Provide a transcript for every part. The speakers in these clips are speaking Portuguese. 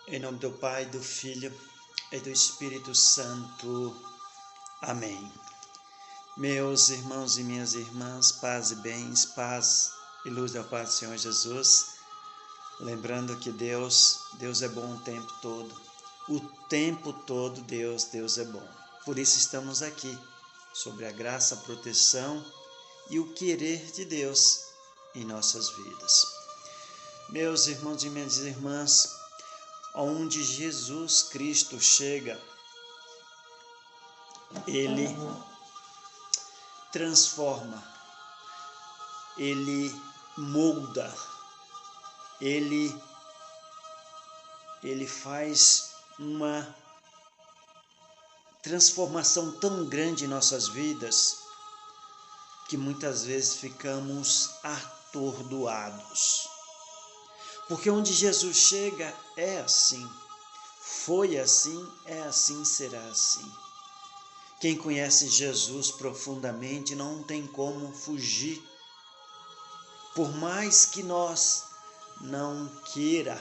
Em nome do Pai, do Filho e do Espírito Santo. Amém. Meus irmãos e minhas irmãs, paz e bens, paz e luz da paz do Senhor Jesus. Lembrando que Deus é bom o tempo todo. O tempo todo Deus é bom. Por isso estamos aqui, sobre a graça, a proteção e o querer de Deus em nossas vidas. Meus irmãos e minhas irmãs, onde Jesus Cristo chega, Ele transforma, Ele molda, Ele faz uma transformação tão grande em nossas vidas que muitas vezes ficamos atordoados. Porque onde Jesus chega é assim, foi assim, é assim, será assim. Quem conhece Jesus profundamente não tem como fugir, por mais que nós não queira,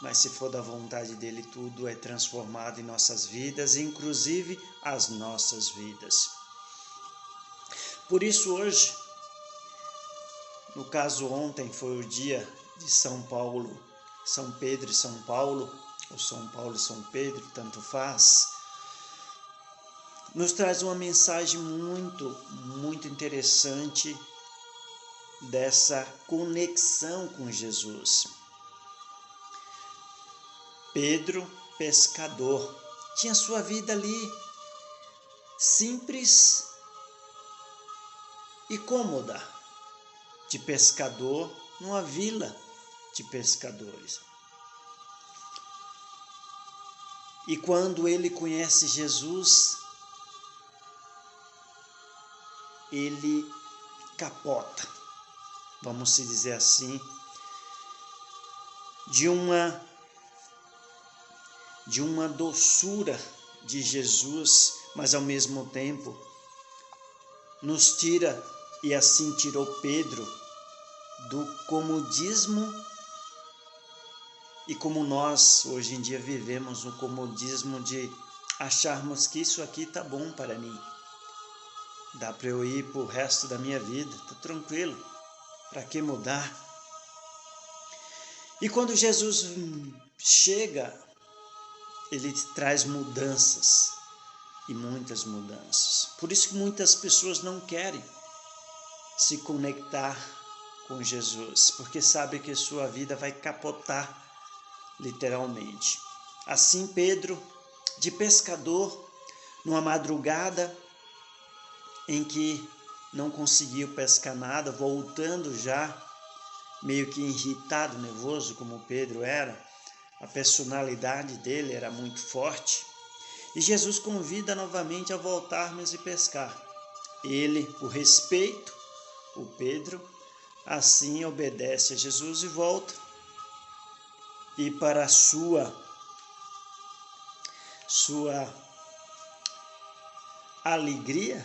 mas se for da vontade dele, tudo é transformado em nossas vidas, inclusive as nossas vidas. Por isso hoje, no caso ontem foi o dia de São Paulo, São Pedro e São Paulo, ou São Paulo e São Pedro, tanto faz, nos traz uma mensagem muito interessante dessa conexão com Jesus. Pedro, pescador, tinha sua vida ali simples e cômoda, de pescador numa vila de pescadores. E quando ele conhece Jesus, ele capota, vamos se dizer assim, de uma doçura de Jesus, mas ao mesmo tempo nos tira, e assim tirou Pedro, do comodismo, e como nós hoje em dia vivemos no comodismo de acharmos que isso aqui tá bom para mim, dá para eu ir pro resto da minha vida, tô tranquilo, para que mudar? E quando Jesus chega, ele traz mudanças, e muitas mudanças. Por isso que muitas pessoas não querem se conectar com Jesus, porque sabe que sua vida vai capotar, literalmente. Assim Pedro, de pescador, numa madrugada em que não conseguiu pescar nada, voltando já, meio que irritado, nervoso, como Pedro era, a personalidade dele era muito forte, e Jesus convida novamente a voltarmos e pescar. Ele, por respeito, o Pedro, assim obedece a Jesus e volta. E para sua alegria,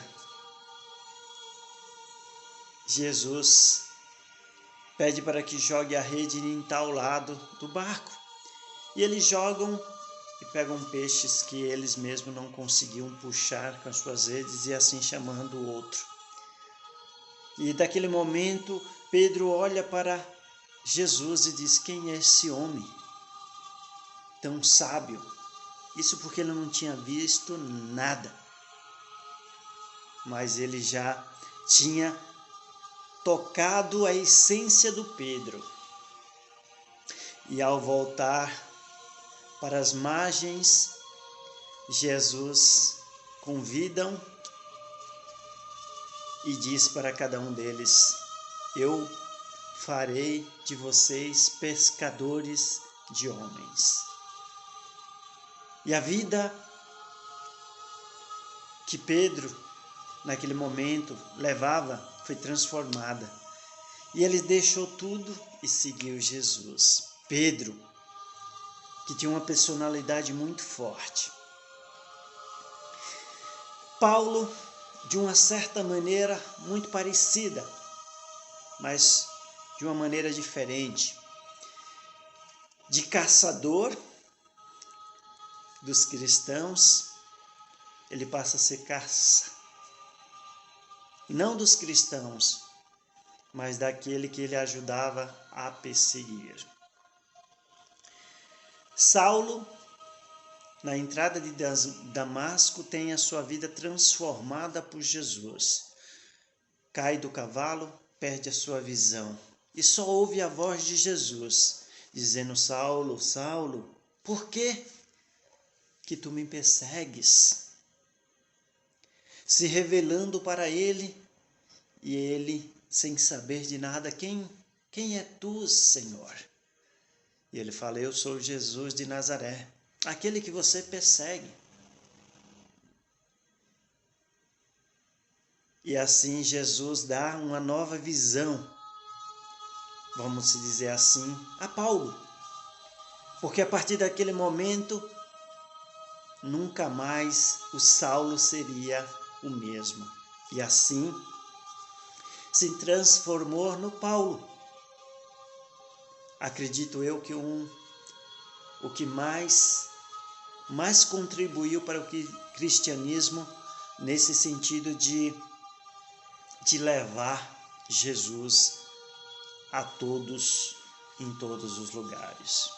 Jesus pede para que jogue a rede em tal lado do barco. E eles jogam e pegam peixes que eles mesmos não conseguiam puxar com as suas redes, e assim chamando o outro. E daquele momento, Pedro olha para Jesus e diz: quem é esse homem tão sábio? Isso porque ele não tinha visto nada, mas ele já tinha tocado a essência do Pedro. E ao voltar para as margens, Jesus convida e diz para cada um deles: eu farei de vocês pescadores de homens. E a vida que Pedro, naquele momento, levava foi transformada. E ele deixou tudo e seguiu Jesus. Pedro, que tinha uma personalidade muito forte. Paulo, de uma certa maneira, muito parecida, mas de uma maneira diferente. de caçador dos cristãos, ele passa a ser caça. Não dos cristãos, mas daquele que ele ajudava a perseguir. Saulo, na entrada de Damasco, tem a sua vida transformada por Jesus. Cai do cavalo, perde a sua visão e só ouve a voz de Jesus, dizendo: Saulo, Saulo, por que tu me persegues? Se revelando para ele, e ele, sem saber de nada: quem é tu, Senhor? E ele fala: eu sou Jesus de Nazaré, aquele que você persegue. E assim Jesus dá uma nova visão, vamos dizer assim, a Paulo. Porque a partir daquele momento, nunca mais o Saulo seria o mesmo. E assim se transformou no Paulo. Acredito eu que o que mais contribuiu para o cristianismo nesse sentido de levar Jesus a todos, em todos os lugares.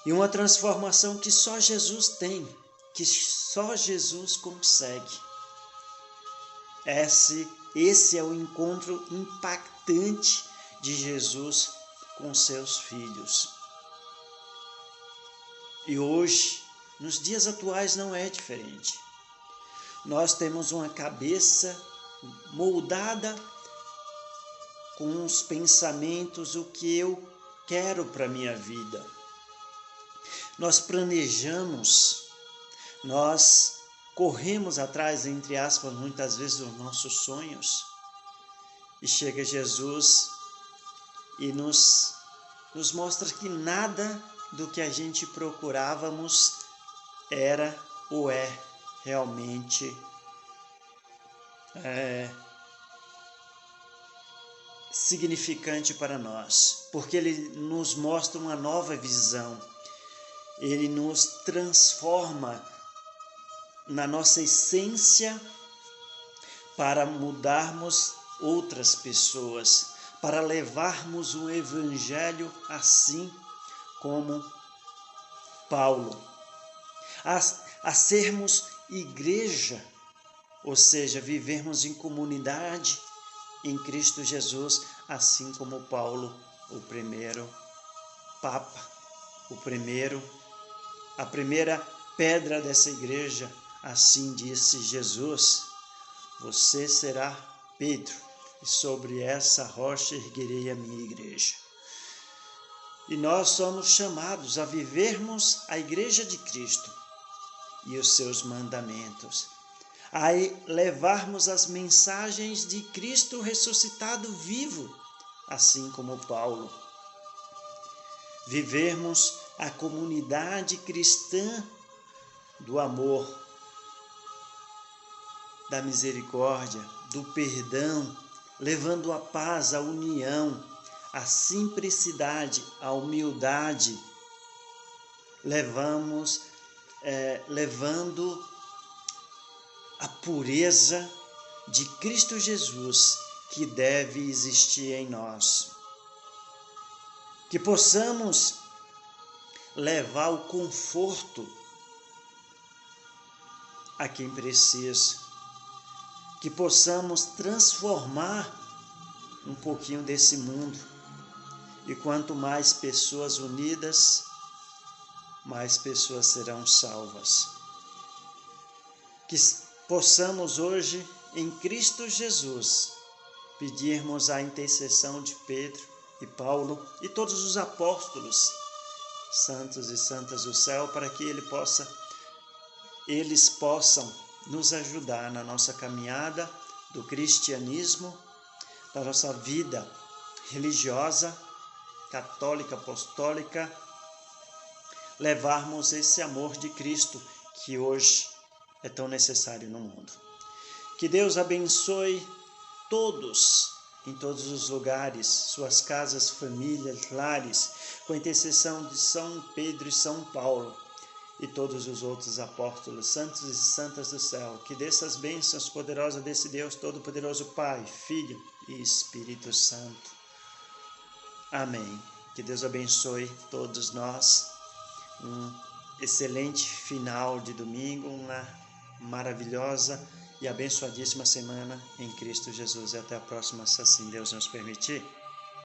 E uma transformação que só Jesus tem, que só Jesus consegue. Esse é o encontro impactante de Jesus com seus filhos. E hoje, nos dias atuais, não é diferente. Nós temos uma cabeça moldada com os pensamentos, o que eu quero para a minha vida. Nós planejamos, nós corremos atrás, entre aspas, muitas vezes, dos nossos sonhos. E chega Jesus e nos mostra que nada do que a gente procurávamos era ou é realmente significante para nós, porque ele nos mostra uma nova visão, ele nos transforma na nossa essência para mudarmos outras pessoas, para levarmos o Evangelho assim como Paulo, a sermos igreja, ou seja, vivermos em comunidade em Cristo Jesus, assim como Paulo, o primeiro Papa, a primeira pedra dessa igreja. Assim disse Jesus: você será Pedro, e sobre essa rocha erguerei a minha igreja. E nós somos chamados a vivermos a igreja de Cristo e os seus mandamentos, a levarmos as mensagens de Cristo ressuscitado vivo, assim como Paulo. Vivermos a comunidade cristã do amor, da misericórdia, do perdão, levando a paz, a união, a simplicidade, a humildade, levando a pureza de Cristo Jesus que deve existir em nós. Que possamos levar o conforto a quem precisa. Que possamos transformar um pouquinho desse mundo. E quanto mais pessoas unidas, mais pessoas serão salvas. Que possamos hoje, em Cristo Jesus, pedirmos a intercessão de Pedro e Paulo e todos os apóstolos, santos e santas do céu, para que eles possam nos ajudar na nossa caminhada do cristianismo, da nossa vida religiosa, católica, apostólica, levarmos esse amor de Cristo que hoje é tão necessário no mundo. Que Deus abençoe todos, em todos os lugares, suas casas, famílias, lares, com a intercessão de São Pedro e São Paulo e todos os outros apóstolos, santos e santas do céu, que dessas bênçãos poderosas desse Deus Todo-Poderoso, Pai, Filho e Espírito Santo. Amém. Que Deus abençoe todos nós. Um excelente final de domingo, uma maravilhosa e abençoadíssima semana em Cristo Jesus. E até a próxima, se assim Deus nos permitir.